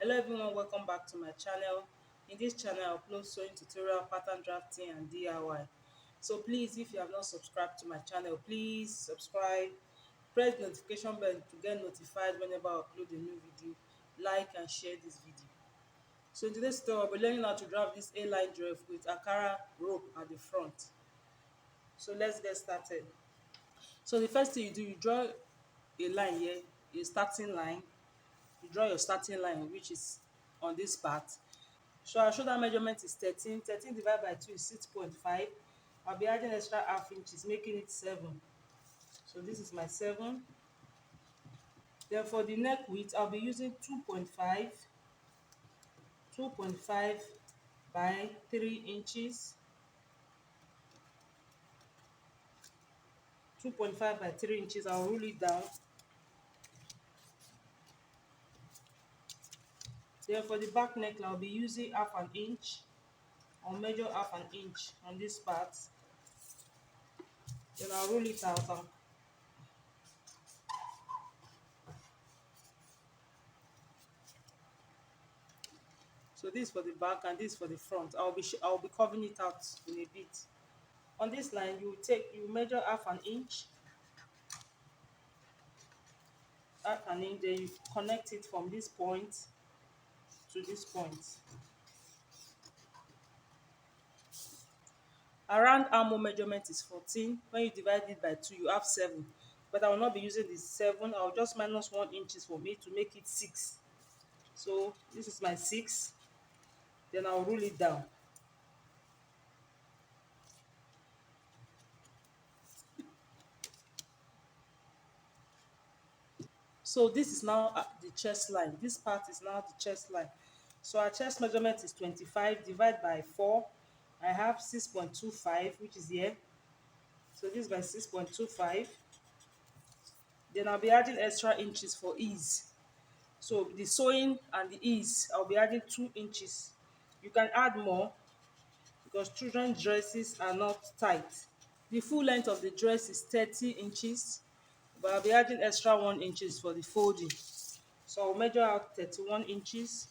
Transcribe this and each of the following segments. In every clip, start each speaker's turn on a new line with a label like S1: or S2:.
S1: Hello everyone, welcome back to my channel. In this channel I upload sewing tutorial, pattern drafting and DIY. So please, if you have not subscribed to my channel, please subscribe, press the notification bell to get notified whenever I upload a new video. Like and share this video. So in today's tutorial we'll be learning how to draft this A-line dress with Ankara rope at the front. So let's get started. So the first thing you do, you draw a line here, a starting line. You draw your starting line, which is on this part. So our shoulder measurement is 13. 13 divided by 2 is 6.5. I'll be adding extra half inches, making it 7. So this is my 7. Then for the neck width, I'll be using 2.5, 2.5 by 3 inches, 2.5 by 3 inches. I'll rule it down. Then for the back neck, I'll be using half an inch. I'll measure half an inch on this part. Then I'll roll it out. So this for the back and this for the front. I'll be covering it out in a bit. On this line, you measure half an inch, then you connect it from this point to this point. Around armhole measurement is 14. When you divide it by 2, you have 7. But I will not be using the 7. I'll just minus 1 inches from it to make it 6. So this is my 6. Then I'll rule it down. So this is now the chest line. This part is now the chest line. So our chest measurement is 25. Divide by 4. I have 6.25, which is here. So this is my 6.25. Then I'll be adding extra inches for ease. So the sewing and the ease, I'll be adding 2 inches. You can add more because children's dresses are not tight. The full length of the dress is 30 inches, but I'll be adding extra 1 inches for the folding. So I'll measure out 31 inches.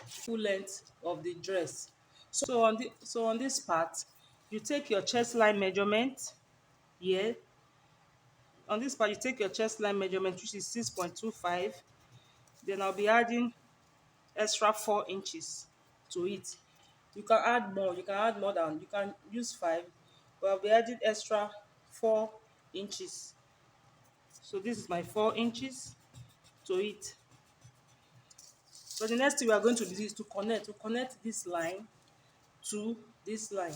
S1: Full length of the dress. So on this part, you take your chest line measurement here. On this part, you take your chest line measurement, which is 6.25. Then I'll be adding extra 4 inches to it. You can add more. You can use 5, but I'll be adding extra 4 inches. So this is my 4 inches to it. So the next thing we are going to do is to connect this line to this line.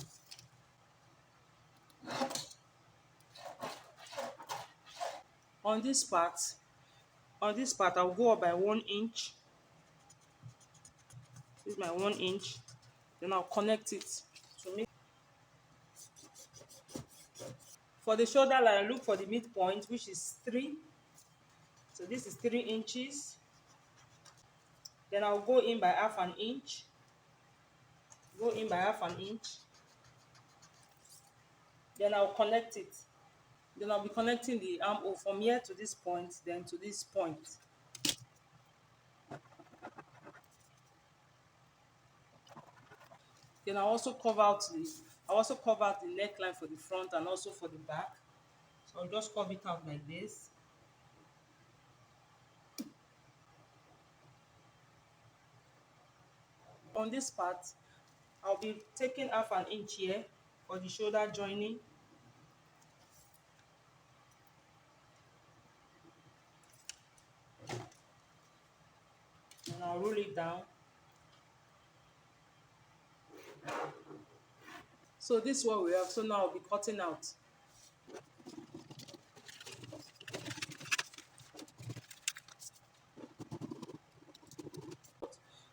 S1: On this part, I'll go up by 1 inch. This is my 1 inch. Then I'll connect it to make. For the shoulder line, look for the midpoint, which is 3. So this is 3 inches. Then I'll go in by half an inch. Go in by half an inch. Then I'll connect it. Then I'll be connecting the armhole from here to this point, then to this point. Then I also cover out the neckline for the front and also for the back. So I'll just curve it out like this. On this part, I'll be taking half an inch here for the shoulder joining. And I'll roll it down. So this is what we have. So now I'll be cutting out.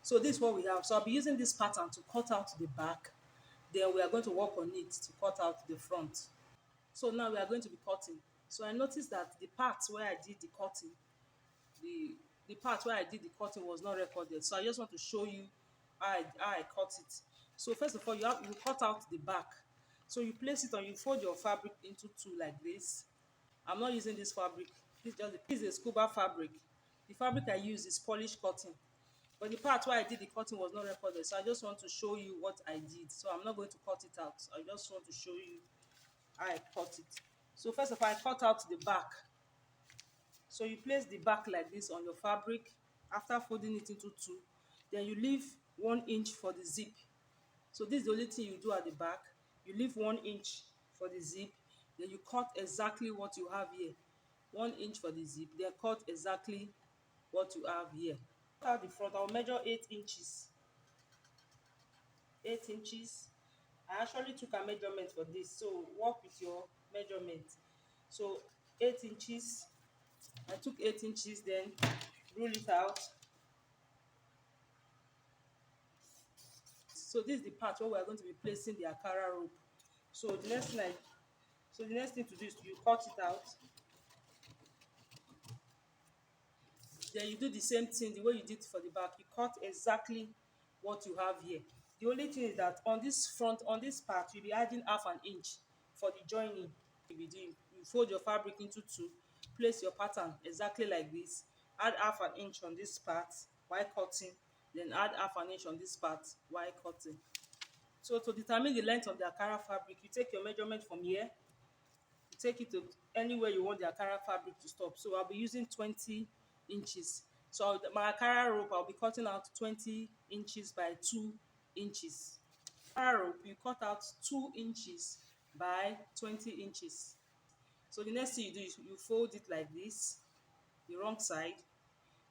S1: So this is what we have. So I'll be using this pattern to cut out the back. Then we are going to work on it to cut out the front. So now we are going to be cutting. So I noticed that the part where I did the cutting, the part where I did the cutting was not recorded. So I just want to show you how I cut it. So first of all, you cut out the back. So you place it on, you fold your fabric into 2 like this. I'm not using this fabric. This is a scuba fabric. The fabric I use is polished cotton, but the part where I did the cutting was not recorded, so I just want to show you what I did. So I'm not going to cut it out. I just want to show you how I cut it. So first of all, I cut out the back. So you place the back like this on your fabric after folding it into two. Then you leave 1 inch for the zip. So this is the only thing you do at the back. You leave 1 inch for the zip. Then you cut exactly what you have here. 1 inch for the zip. Then cut exactly what you have here. Cut out the front. I'll measure 8 inches. 8 inches. I actually took a measurement for this, so work with your measurement. So 8 inches. I took 8 inches, then rule it out. So this is the part where we are going to be placing the Ankara rope. So the next thing to do is you cut it out. Then you do the same thing the way you did for the back. You cut exactly what you have here. The only thing is that on this part, you'll be adding half an inch for the joining. You'll be doing, you fold your fabric into two, place your pattern exactly like this, add half an inch on this part while cutting, then add half an inch on this part while cutting. So to determine the length of the Ankara fabric, you take your measurement from here, you take it to anywhere you want the Ankara fabric to stop. So I'll be using 20 inches. So my Ankara rope, I'll be cutting out 20 inches by 2 inches. Ankara rope, you cut out 2 inches by 20 inches. So the next thing you do is you fold it like this, the wrong side.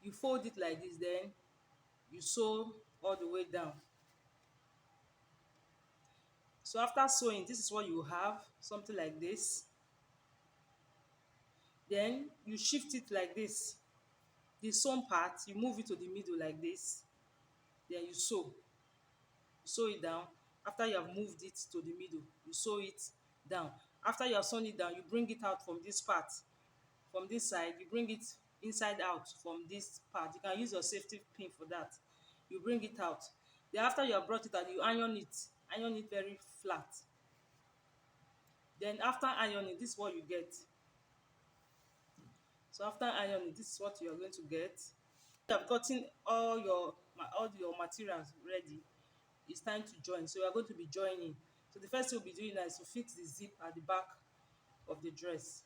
S1: You fold it like this, then you sew all the way down. So after sewing, this is what you have, something like this. Then you shift it like this. The sewn part, you move it to the middle like this. Then you sew. Sew it down. After you have moved it to the middle, you sew it down. After you have sewn it down, you bring it out from this part. From this side, you bring it inside out from this part. You can use your safety pin for that. You bring it out. Then after you have brought it out, you iron it. Iron it very flat. Then after ironing, this is what you get. So after ironing, this is what you are going to get. You have gotten all your materials ready. It's time to join. So we are going to be joining. So the first thing we'll be doing now is to fix the zip at the back of the dress.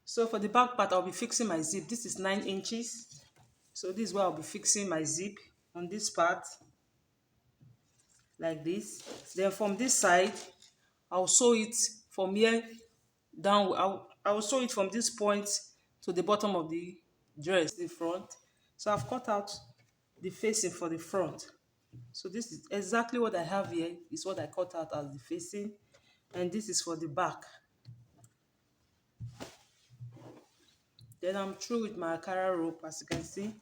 S1: So for the back part, I'll be fixing my zip. This is 9 inches. So this is where I'll be fixing my zip on this part, like this. Then from this side, I'll sew it from here down. I'll sew it from this point to the bottom of the dress, the front. So I've cut out the facing for the front. So this is exactly what I have here, is what I cut out as the facing, and this is for the back. Then I'm through with my Ankara rope. As you can see,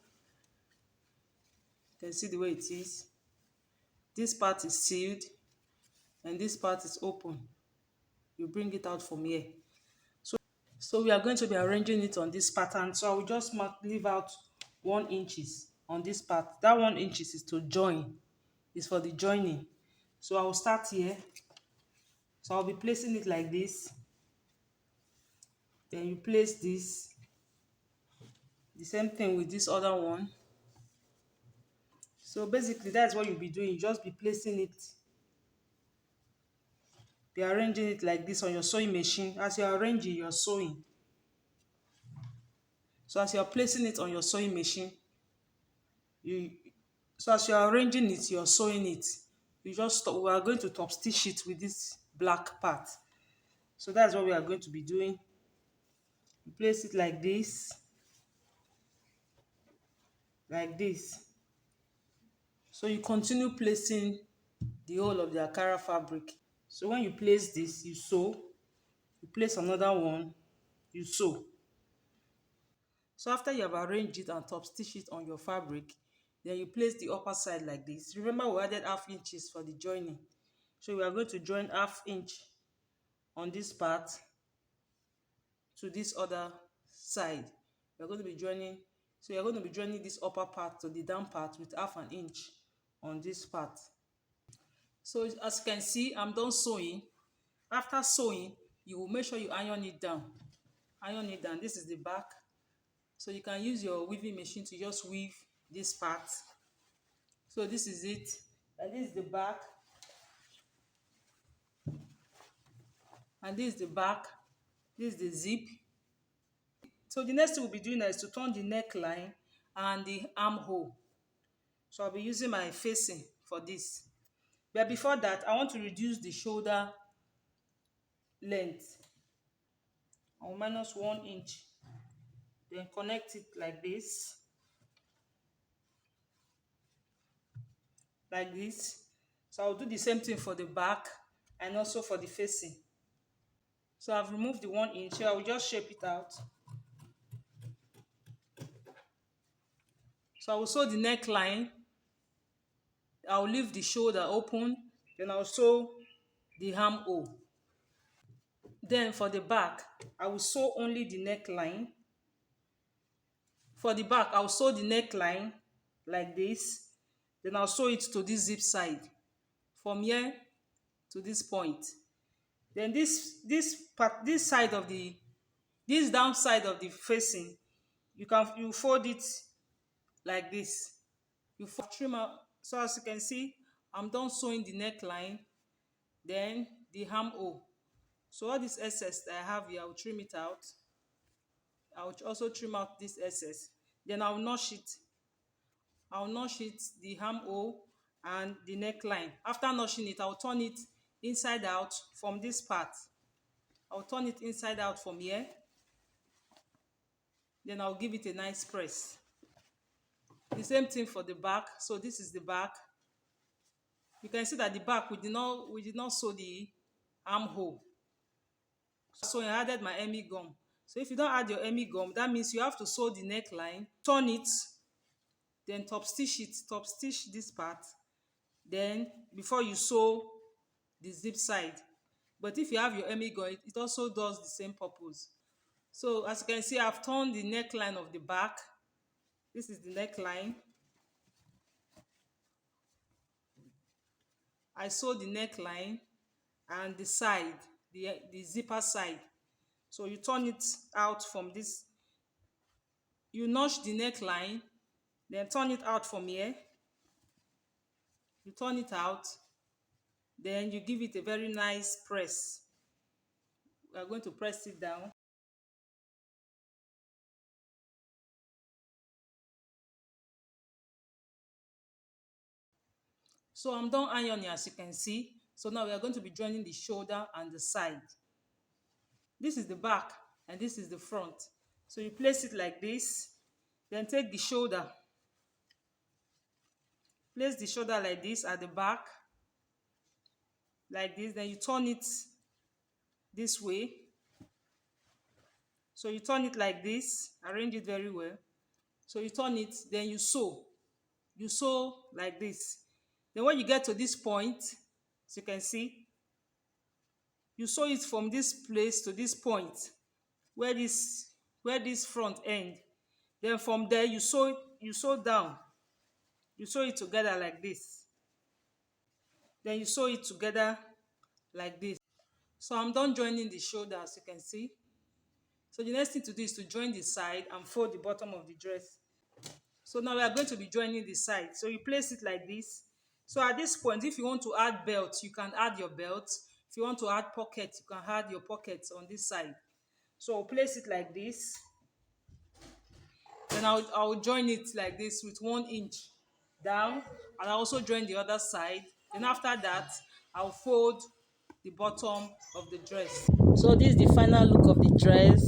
S1: the way it is. This part is sealed and this part is open. You bring it out from here. So we are going to be arranging it on this pattern. So I will just leave out 1 inches on this part. That 1 inches is to join, is for the joining. So I will start here. So I'll be placing it like this. Then you place this. The same thing with this other one. So basically that's what you'll be doing. You just be placing it, be arranging it like this on your sewing machine. As you're arranging, you're sewing. So as you're placing it on your sewing machine, as you're arranging it, you're sewing it. We are going to top stitch it with this black part. So that's what we are going to be doing. You place it like this, like this. So you continue placing the whole of the Ankara fabric. So when you place this, you sew. You place another one, you sew. So after you have arranged it and top stitch it on your fabric, then you place the upper side like this. Remember we added half inches for the joining. So we are going to join half inch on this part to this other side. We are going to be joining, so you're going to be joining this upper part to the down part with half an inch on this part. So as you can see, I'm done sewing. After sewing, you will make sure you iron it down. iron it down. This is the back. So you can use your weaving machine to just weave this part. So this is it. And this is the back. And this is the back. This is the zip. So the next thing we'll be doing is to turn the neckline and the armhole. So I'll be using my facing for this. But before that, I want to reduce the shoulder length. I will minus 1 inch. Then connect it like this. Like this. So I'll do the same thing for the back and also for the facing. So I've removed the 1 inch. Here I will just shape it out. So I will sew the neckline. I will leave the shoulder open. Then I'll sew the armhole. Then for the back, I will sew only the neckline. For the back, I'll sew the neckline like this. Then I'll sew it to this zip side. From here to this point. Then this part, this down side of the facing, you fold it like this. You trim out. So as you can see, I'm done sewing the neckline, then the armhole. So all this excess that I have here, I will trim it out. I will also trim out this excess. Then I'll notch it. I'll notch it, the armhole and the neckline. After notching it, I'll turn it inside out from this part. I'll turn it inside out from here. Then I'll give it a nice press. The same thing for the back. So this is the back. You can see that the back, we did not sew the armhole. So I added my hemi gum. So if you don't add your hemi gum, that means you have to sew the neckline, turn it, then top stitch this part, then before you sew the zip side. But if you have your hemi gum, it also does the same purpose. So as you can see, I've turned the neckline of the back. This is the neckline. I sew the neckline and the side, the zipper side. So you turn it out from this. You notch the neckline, then turn it out from here. You turn it out, then you give it a very nice press. We are going to press it down. So I'm done ironing, as you can see. So now we are going to be joining the shoulder and the side. This is the back and this is the front. So you place it like this, then take the shoulder. Place the shoulder like this at the back, like this. Then you turn it this way. So you turn it like this, arrange it very well. So you turn it, then you sew. You sew like this. Then when you get to this point, as you can see, you sew it from this place to this point, where this front end. Then from there you sew down. You sew it together like this. Then you sew it together like this. So I'm done joining the shoulder, as you can see. So the next thing to do is to join the side and fold the bottom of the dress. So now we are going to be joining the side. So you place it like this. So at this point, if you want to add belt, you can add your belt. If you want to add pockets, you can add your pockets on this side. So I'll place it like this. Then I'll join it like this with 1 inch down, and I'll also join the other side. Then after that, I'll fold the bottom of the dress. So this is the final look of the dress.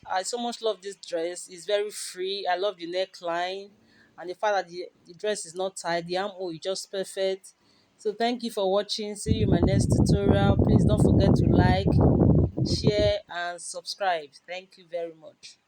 S1: I so much love this dress. It's very free. I love the neckline and the fact that the dress is not tight. The armhole is just perfect. So thank you for watching. See you in my next tutorial. Please don't forget to like, share and subscribe. Thank you very much.